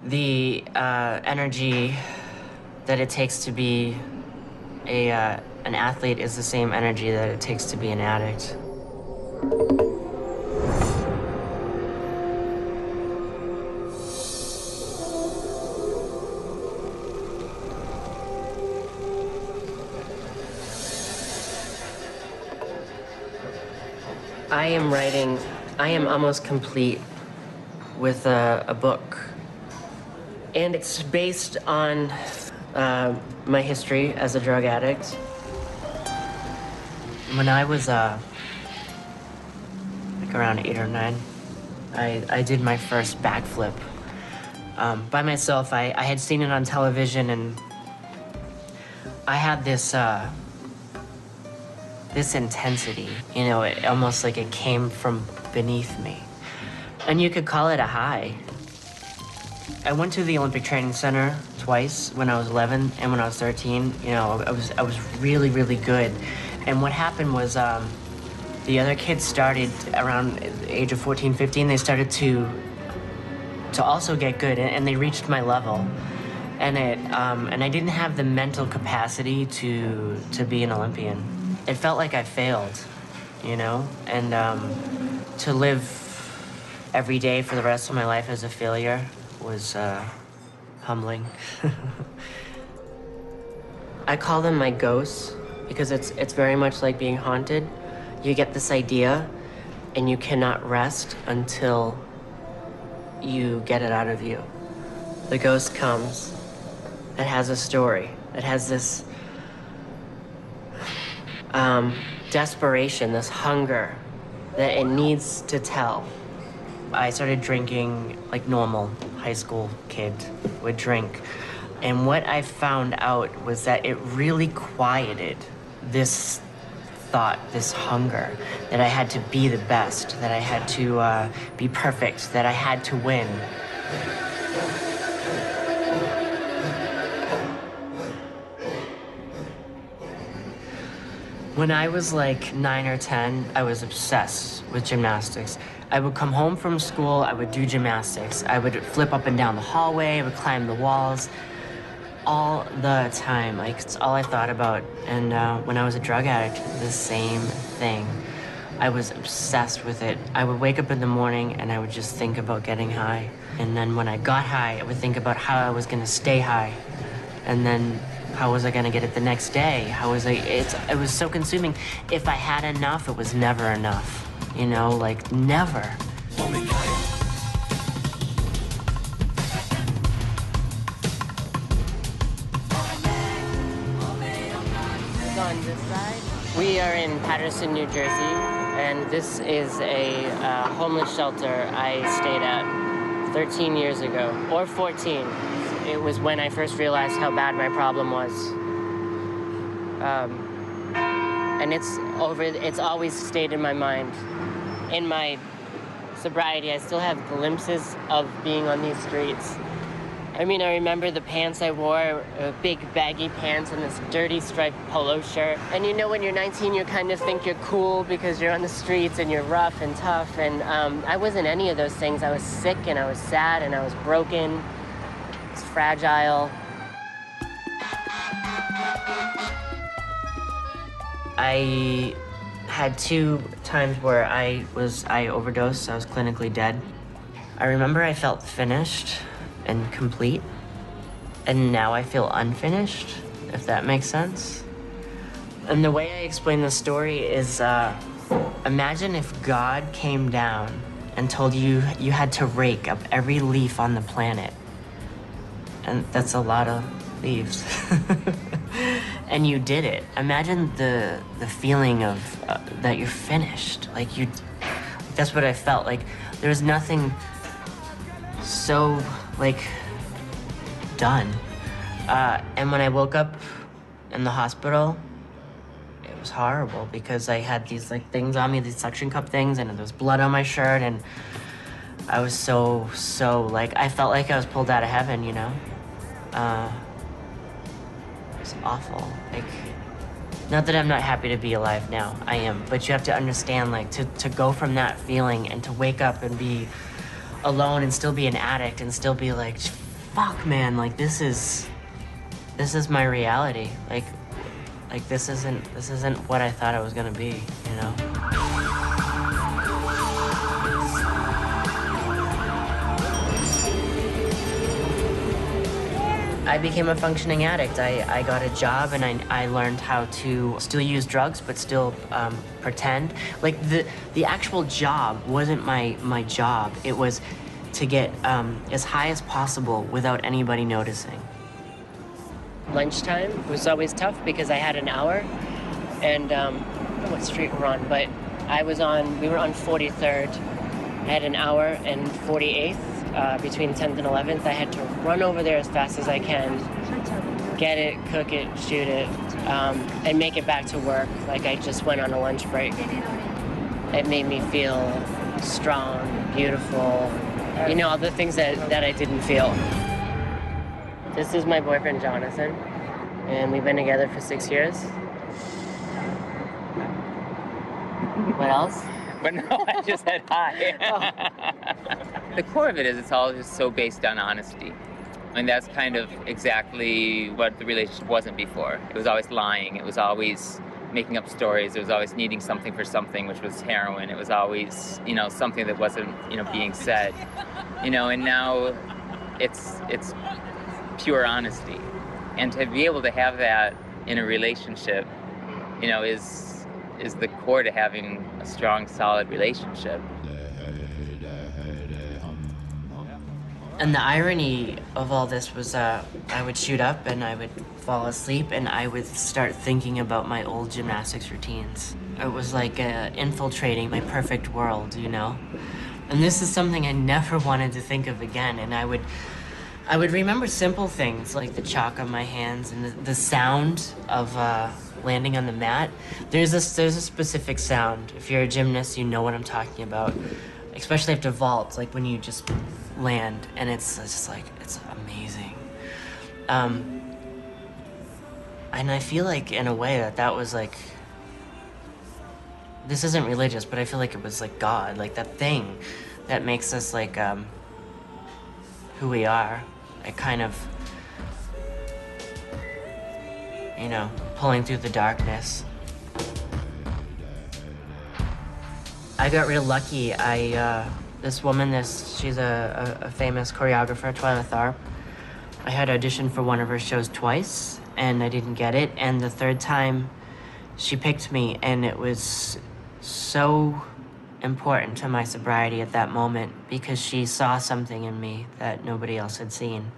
The energy that it takes to be an athlete is the same energy that it takes to be an addict. I am almost complete with a book. And it's based on my history as a drug addict. When I was like around 8 or 9, I did my first backflip by myself. I had seen it on television, and I had this intensity, you know, it almost like it came from beneath me. And you could call it a high. I went to the Olympic Training Center twice when I was 11 and when I was 13. You know, I was really, really good. And what happened was the other kids started around the age of 14, 15, they started to also get good, and they reached my level. And I didn't have the mental capacity to be an Olympian. It felt like I failed, you know? And to live every day for the rest of my life as a failure was humbling. I call them my ghosts because it's very much like being haunted. You get this idea and you cannot rest until you get it out of you. The ghost comes, it has a story, it has this desperation, this hunger that it needs to tell. I started drinking like normal high school kid would drink. And what I found out was that it really quieted this thought, this hunger, that I had to be the best, that I had to be perfect, that I had to win. When I was like 9 or 10, I was obsessed with gymnastics. I would come home from school, I would do gymnastics. I would flip up and down the hallway, I would climb the walls, all the time. Like, it's all I thought about. And when I was a drug addict, the same thing. I was obsessed with it. I would wake up in the morning and I would just think about getting high. And then when I got high, I would think about how I was gonna stay high. And then how was I gonna get it the next day? It was so consuming. If I had enough, it was never enough. You know, like, never. On this side, we are in Paterson, New Jersey, and this is a homeless shelter I stayed at 13 years ago, or 14. It was when I first realized how bad my problem was. And it's always stayed in my mind. In my sobriety, I still have glimpses of being on these streets. I mean, I remember the pants I wore, big baggy pants and this dirty striped polo shirt. And you know, when you're 19, you kind of think you're cool because you're on the streets and you're rough and tough. And I wasn't any of those things. I was sick and I was sad and I was broken. I was fragile. I had 2 times where I overdosed. I was clinically dead. I remember I felt finished and complete, and now I feel unfinished, if that makes sense. And the way I explain the story is, imagine if God came down and told you you had to rake up every leaf on the planet. And that's a lot of leaves. And you did it. Imagine the feeling of that you're finished. Like, that's what I felt. Like, there was nothing so, like, done. And when I woke up in the hospital, it was horrible because I had these, like, things on me, these suction cup things, and there was blood on my shirt, and I was so, like, I felt like I was pulled out of heaven, you know? It was awful. Like, not that I'm not happy to be alive now, I am, but you have to understand, like, to go from that feeling and to wake up and be alone and still be an addict and still be, like, fuck, man, like this is my reality. Like this isn't what I thought I was gonna be, you know? I became a functioning addict. I got a job and I learned how to still use drugs, but still pretend. Like the actual job wasn't my job. It was to get as high as possible without anybody noticing. Lunchtime was always tough because I had an hour, and I don't know what street we're on, but we were on 43rd. I had an hour and 48th between 10th and 11th. I had to run over there as fast as I can, get it, cook it, shoot it, and make it back to work like I just went on a lunch break. It made me feel strong, beautiful, you know, all the things that I didn't feel. This is my boyfriend, Jonathan, and we've been together for 6 years. What else? But no, I just said hi. Oh. The core of it is it's all just so based on honesty. And that's kind of exactly what the relationship wasn't before. It was always lying. It was always making up stories. It was always needing something for something, which was heroin. It was always, you know, something that wasn't, you know, being said. You know, and now it's pure honesty. And to be able to have that in a relationship, you know, is the core to having a strong, solid relationship. And the irony of all this was I would shoot up and I would fall asleep and I would start thinking about my old gymnastics routines. It was like infiltrating my perfect world, you know? And this is something I never wanted to think of again. And I would remember simple things like the chalk on my hands and the sound of landing on the mat. There's a specific sound. If you're a gymnast, you know what I'm talking about. Especially after vault, like when you just land, and it's just like, it's amazing. And I feel like in a way that was like, this isn't religious, but I feel like it was like God, like that thing that makes us like who we are. It kind of, you know, pulling through the darkness. I got real lucky. This woman, she's a famous choreographer, Twyla Tharp. I had auditioned for one of her shows twice, and I didn't get it. And the third time, she picked me, and it was so important to my sobriety at that moment because she saw something in me that nobody else had seen.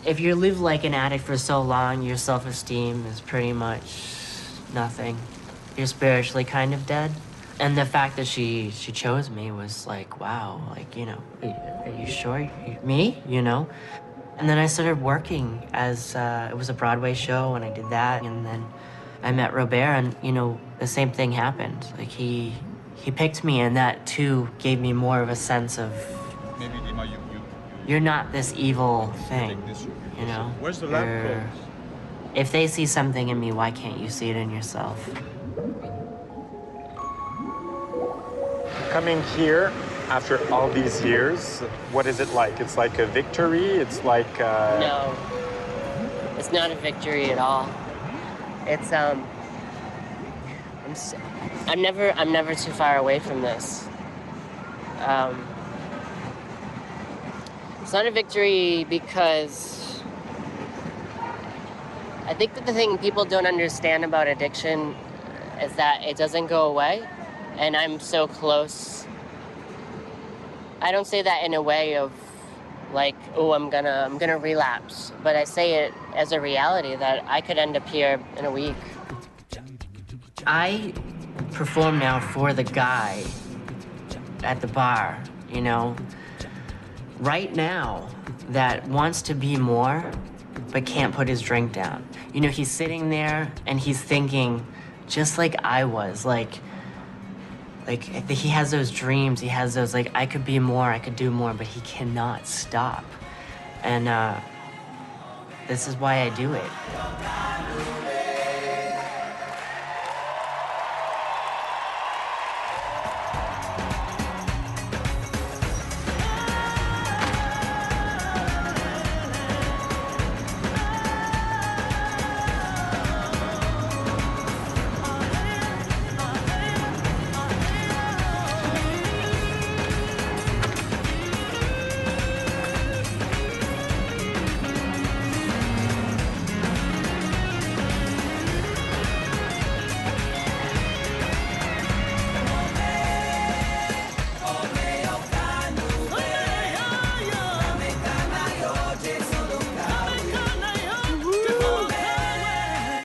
If you live like an addict for so long, your self-esteem is pretty much nothing. You're spiritually kind of dead. And the fact that she chose me was like, wow, like, you know, are you sure? Me? You know? And then I started working as, it was a Broadway show, and I did that. And then I met Robert, and, you know, the same thing happened. Like, he picked me, and that, too, gave me more of a sense of, maybe Dima, you're not this evil thing, you know? Where's the lamp? If they see something in me, why can't you see it in yourself? Coming here after all these years, what is it like? It's like a victory? It's like No, it's not a victory at all. It's I'm never too far away from this. It's not a victory because I think that the thing people don't understand about addiction is that it doesn't go away. And I'm so close. I don't say that in a way of like, oh, I'm gonna relapse. But I say it as a reality that I could end up here in a week. I perform now for the guy at the bar, you know, right now that wants to be more, but can't put his drink down. You know, he's sitting there and he's thinking, just like I was, like he has those dreams, he has those, like, I could be more, I could do more, but he cannot stop. And this is why I do it.